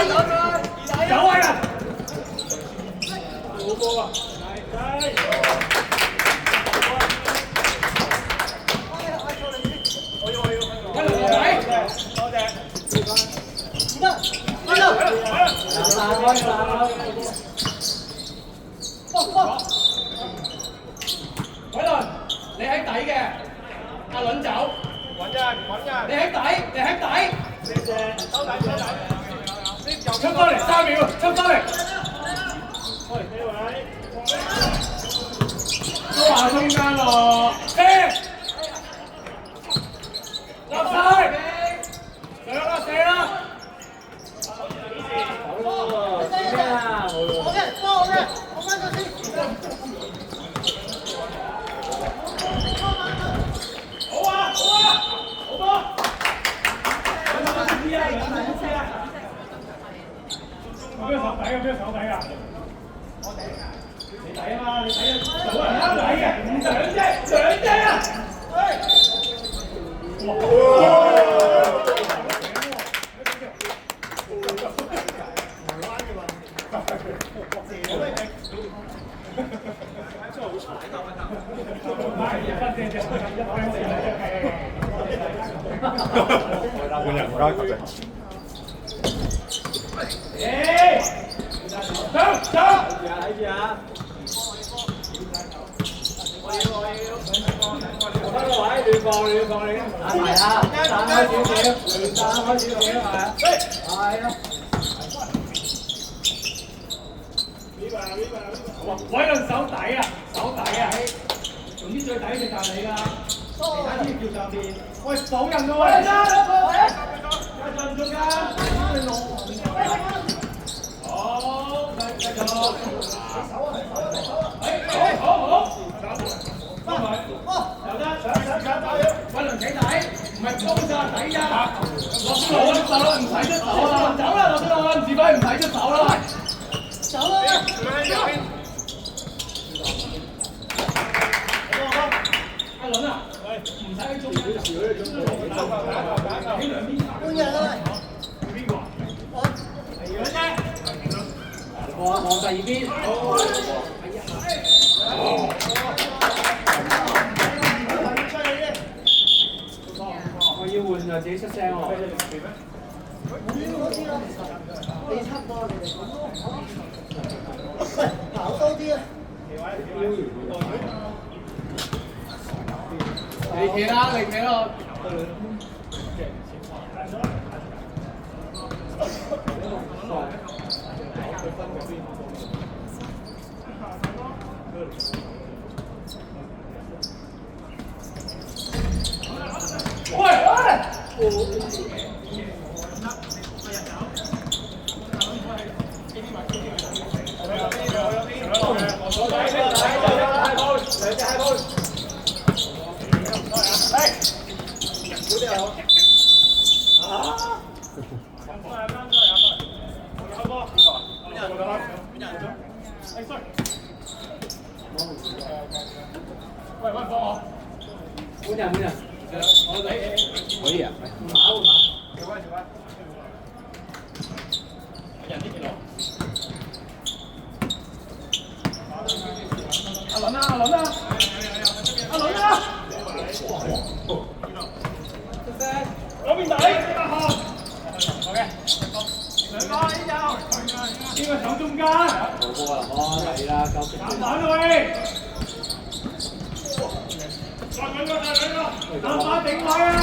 有位啊！好波啊！偉倫，你喺底嘅，阿倫走。穩陣，穩陣。你喺底，你喺底。收底，收底。出翻嚟3秒，出翻嚟。喂，呢位。都話中間喎。立晒。上啦，射啦。好咯，點啊？好嘅，幫我嘅，我翻咗先。好啊，好啊，好波。邊有手底啊？邊有手底啊？我底啊！你底啊嘛？你底啊！有人啱底嘅，唔2隻啊！換人加球證。走！睇住啊！我得個位，亂放你。打埋啊！散開少少，係啊。係啊。偉倫手底啊！總之最底就係你㗎，其他啲叫上邊。喂，數人㗎喎！加進中間。好，繼續。好。翻嚟。有得搶打嘅。偉倫企底，唔係高咋底咋。落先攞出手啦，唔使出手啦。走啦，落先攞，自輝唔使出手啦。走啦！阿倫啊，唔使喺中間，喺兩邊行。半日啦，邊個啊？係嘅啫。望第二邊。我要換就自己出聲喎。你差唔多，喂，跑多啲啊！你企啦，你企咯。喂，幫我。換人。我哋可以啊。調翻。人啲幾多？阿倫啊！嗰邊底。好嘅。邊個搶中間？冇波啦，嚟啦，夠食。籃板啊喂！籃板頂位啊！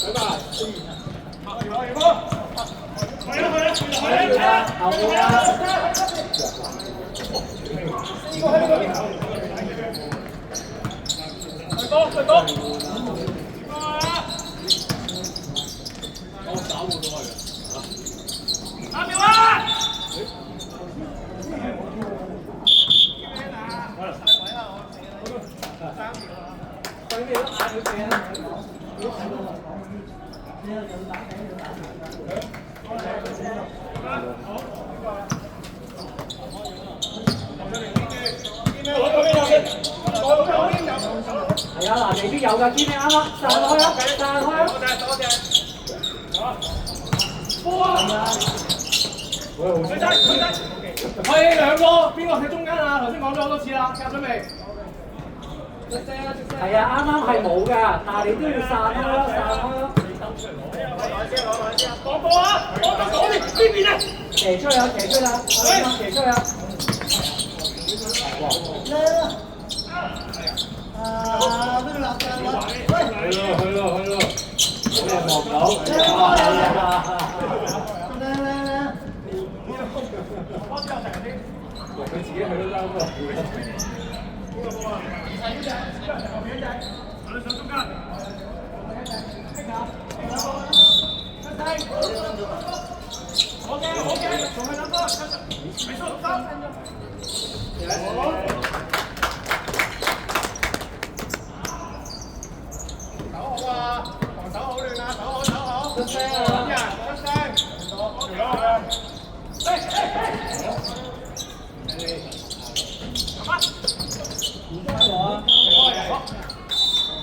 拜拜。後波啦！快攻！我打過咗去3秒啊！係啊，嗱，未必有㗎，見你啱啦，散開啊，散開啊！波啊！可以兩個，邊個喺中間啊？頭先講咗好多次啦，夾準備。係啊，啱啱係冇㗎，但係你都要散開咯，散開咯。講過啊！我哋呢邊啊！騎出去啊！騎出去啊！騎出去啊！啊，邊個立㗎？喂，去咯！我哋望唔到。嚟！佢自己去都得喎。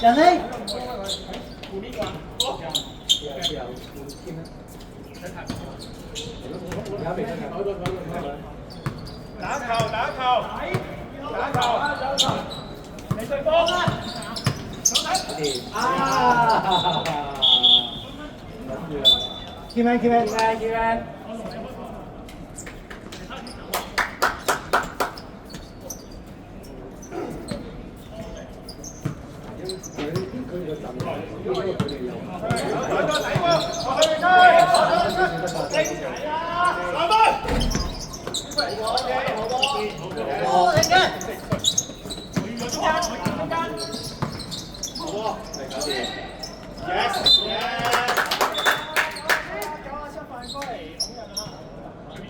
人呢？打球！你對波啦！見咩？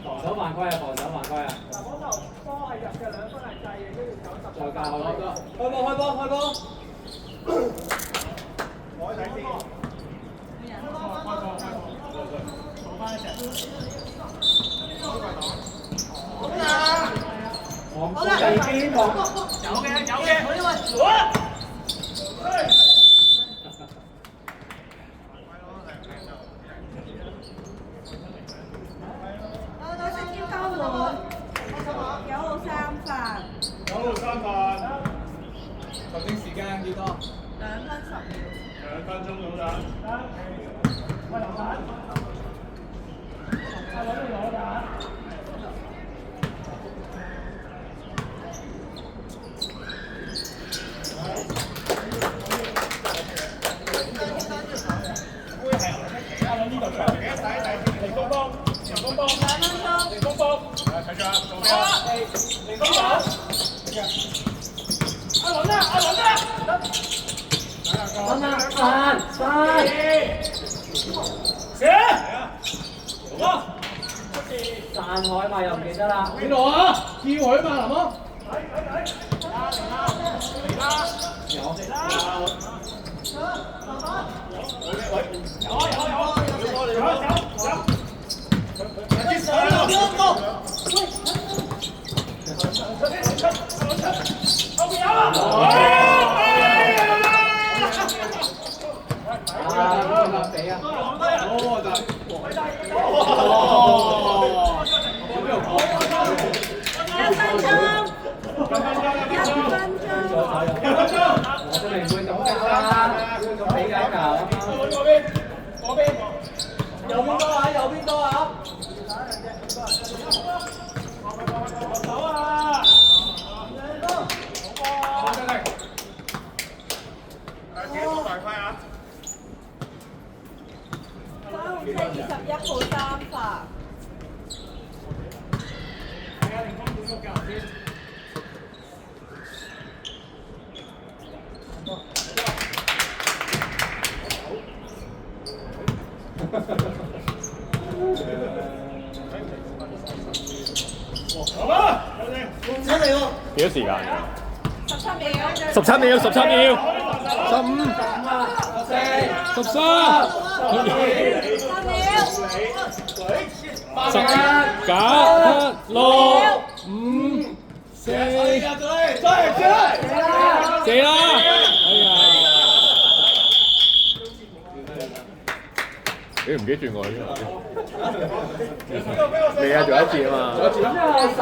防守犯規啊！波係入嘅2分係制嘅，跟住90。再教我啦！開波！我睇先。數翻一隻。防守地邊防。有嘅。頭先時間幾多？2分10秒。2分鐘到啦。喂，劉產。攞嚟攞㗎。杯係牛出奇啦，喺呢度出嚟嘅，第零公波。2分鐘。零公波。睇住啊，做咩啊？零公波。阿倫啊！散海嘛又唔記得啦。邊度啊？叫佢嘛，林哥。幾多時間？17秒。17秒，15、13、9、6、5、4，謝啦！哎呀，你唔記得轉我添。未啊，仲有一節啊嘛。咁啊10